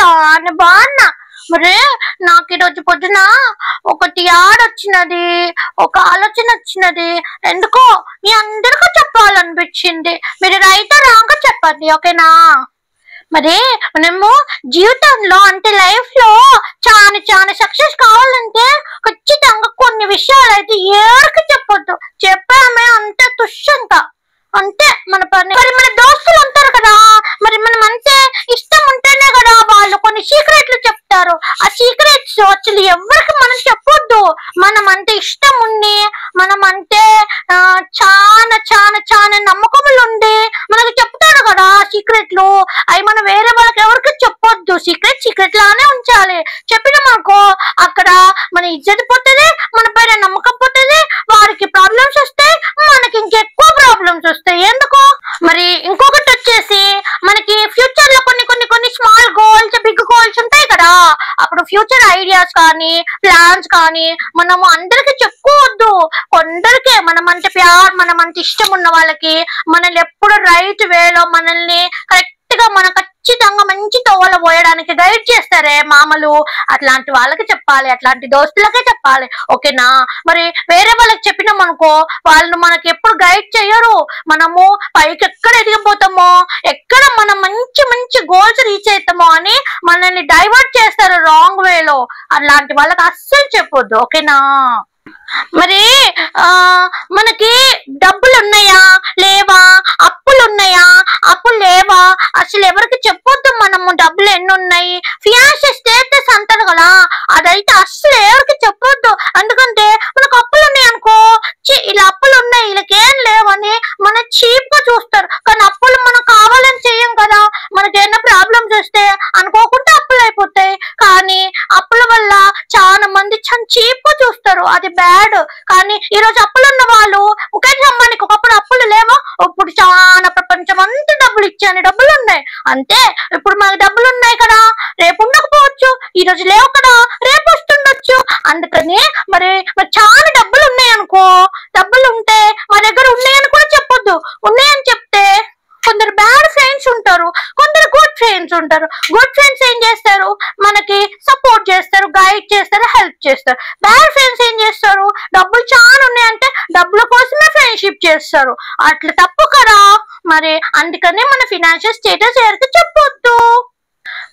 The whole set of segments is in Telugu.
చాలా బాగున్నా. మరి నాకు ఈరోజు పొద్దున ఒకటి యాడ్ వచ్చినది, ఒక ఆలోచన వచ్చినది. ఎందుకో మీ అందరికీ చెప్పాలనిపించింది. మీరు రైట్ రాంగ్ చెప్పండి, ఓకేనా? మరి మనము జీవితంలో అంటే లైఫ్ లో చాలా చాలా సక్సెస్ కావాలంటే ఖచ్చితంగా కొన్ని విషయాలు అయితే ఎవరికి చెప్పొద్దు. చెప్పామే అంతే తుష్యంత, అంతే మన పని. మరి మన దోస్తులు ఉంటారు కదా, మరి మనం అంతే ఇష్టం ఉంటేనే కదా వాళ్ళు కొన్ని సీక్రెట్లు చెప్తారు. ఆ సీక్రెట్స్ అసలు ఎవరికి మనం చెప్పొద్దు. మనం అంటే ఇష్టం ఉండి, మనం అంటే చాలా చాలా చాలా నమ్మకములు ఉండి మనకు చెప్తాడు కదా సీక్రెట్లు. అవి మనం వేరే వాళ్ళకి ఎవరికి చెప్పొద్దు. సీక్రెట్ సీక్రెట్ లానే ఉంచాలి. చెప్పినామనుకో అక్కడ మన ఇజ్జత్ పోతుంది, మన పైన నమ్మకం పోతుంది, వారికి ప్రాబ్లమ్స్ వస్తాయి, మనకి ఇంకెక్కువ ప్రాబ్లమ్స్ వస్తాయి. ఎందుకు? మరి ఇంకొకటి వచ్చేసి మనకి ఫ్యూచర్ లో కొన్ని కొన్ని కొన్ని స్మాల్ గోల్స్, బిగ్ గోల్స్ ఉంటాయి కదా. అప్పుడు ఫ్యూచర్ ఐడియాస్ కానీ ప్లాన్స్ కానీ మనము అందరికి చెప్పుకోవద్దు. కొందరికే మనం అంటే ప్యార్, మనం అంటే ఇష్టం ఉన్న వాళ్ళకి మనల్ని ఎప్పుడు రైట్ వేలో మనల్ని కరెక్ట్ గా మన ఖచ్చితంగా మంచి తోవలో పోయడానికి గైడ్ చేస్తారే మామలు, అట్లాంటి వాళ్ళకి చెప్పాలి, అట్లాంటి దోస్తులకే చెప్పాలి, ఓకేనా? మరి వేరే వాళ్ళకి చెప్పినాం అనుకో వాళ్ళు మనకి ఎప్పుడు గైడ్ చేయరు. మనము పైకి ఎక్కడ ఎదిగిపోతామో, ఎక్కడ మనం మంచి మంచి గోల్స్ రీచ్ అవుతామో అని మనల్ని డైవర్ట్ చేస్తారు రాంగ్ వేలో. అలాంటి వాళ్ళకి అస్సలు చెప్పొద్దు, ఓకేనా? మరి మనకి డబ్బులు ఉన్నాయా లేవా, అప్పులు ఉన్నాయా అప్పులు లేవా, అసలు ఎవరికి చెప్పొద్దు. మనము డబ్బులు ఎన్ని ఉన్నాయి, ఫినాన్షియల్ స్టేటస్ అంటారు కదా, అదైతే అస్సలు ఎవరికి చెప్పొద్దు. ఎందుకంటే మనకు అప్పులు ఉన్నాయి అనుకో, ఇలా అప్పులు ఉన్నాయి వీళ్ళకి ఏం లేవని మన చీప్ గా చూస్తారు. కానీ అప్పులు మనం కావాలని చెయ్యం కదా. మనకి ఏమైనా ప్రాబ్లమ్స్ వస్తే అనుకోకుండా అప్పులు అయిపోతాయి. కానీ అప్పుల వల్ల చాలా మంది చాలా చీప్ గా చూస్తారు, అది బ్యాడ్. కానీ ఈ రోజు అప్పులు ఉన్న వాళ్ళు ముఖేష్ అంబానీకి ఒకప్పుడు అప్పులు లేవా, ఇప్పుడు చాలా ప్రపంచం అంతా డబ్బులు ఇచ్చాను, డబ్బులు ఉన్నాయి అంతే. ఇప్పుడు మనకి డబ్బులు ఉన్నాయి కదా, రేపు ఉండకపోవచ్చు, ఈ రోజు లేవు కదా, రేపు వస్తుండొచ్చు. అందుకని మరి చాలా డబ్బులు ఉన్నాయి అనుకో, డబ్బులు ఉంటే మా దగ్గర ఉన్నాయని కూడా చెప్పొద్దు. ఉన్నాయని చెప్తే కొందరు బ్యాడ్ ఫ్రెండ్స్ ఉంటారు, కొందరు గుడ్ ఫ్రెండ్స్ ఉంటారు. గుడ్ ఫ్రెండ్స్ ఏం చేస్తారు, మనకి సపోర్ట్ చేస్తారు, గైడ్ చేస్తారు, హెల్ప్ చేస్తారు. బ్యాడ్ ఫ్రెండ్స్ ఏం చేస్తారు, డబ్బులు చాలా ఉన్నాయంటే డబ్బుల కోసమే ఫ్రెండ్షిప్ చేస్తారు. అట్లా తప్పు కదా. మరి అందుకనే మన ఫినాన్షియల్ స్టేటస్ ఎవరికి చెప్పొద్దు.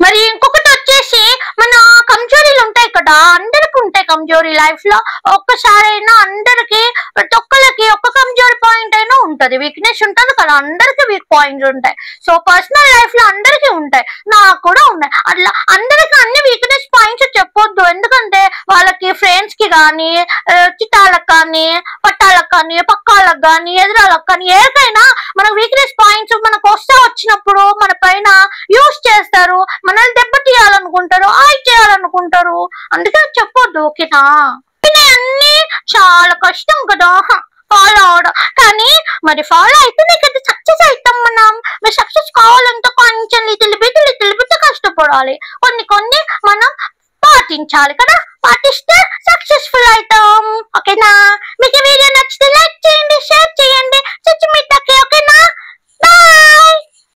మరి ఇంకొకటి వచ్చేసి మన కమ్జోరీలు ఉంటాయి కదా, అందరికి ఉంటాయి కమ్జోరీ లైఫ్ లో. ఒక్కసారైనా అందరికి, ప్రతి ఒక్కరికి ఒక్క కమ్జోరీ పాయింట్ అయినా ఉంటది, వీక్నెస్ ఉంటది కదా, అందరికి వీక్ పాయింట్స్ ఉంటాయి. సో పర్సనల్ లైఫ్ లో అందరికి ఉంటాయి, నాకు కూడా ఉన్నాయి. అట్లా అందరికి అన్ని వీక్నెస్ పాయింట్స్ చెప్పొద్దు. ఎందుకంటే వాళ్ళకి ఫ్రెండ్స్ కి కానీ, చిట్టాలకు కానీ, పట్టాలకు కానీ, పక్కాలకు కానీ, ఎదురాలకు కానీ, ఏకైనా మన వీక్నెస్ పాయింట్స్ మనకు వచ్చినప్పుడు మన పైన యూస్ చేస్తారు, మనల్ని దెబ్బతీయాలనుకుంటారు, చేయాలనుకుంటారు. అందుకే చెప్పొద్దు, ఓకేనా? అన్ని చాలా కష్టం కదా ఫాలో అవడం. కానీ మరి ఫాలో అయితేనే కదా సక్సెస్ అవుతాం మనం. మరి సక్సెస్ కావాలంటే కొంచెం లిటిల్ బిట్ కష్టపడాలి, కొన్ని కొన్ని మనం పాటించాలి కదా. పాటిస్తే సక్సెస్ఫుల్ అవుతాం, ఓకేనా? మీకు వీడియో నచ్చితే లైక్ చేయండి, షేర్ చేయండి, ఓకేనా?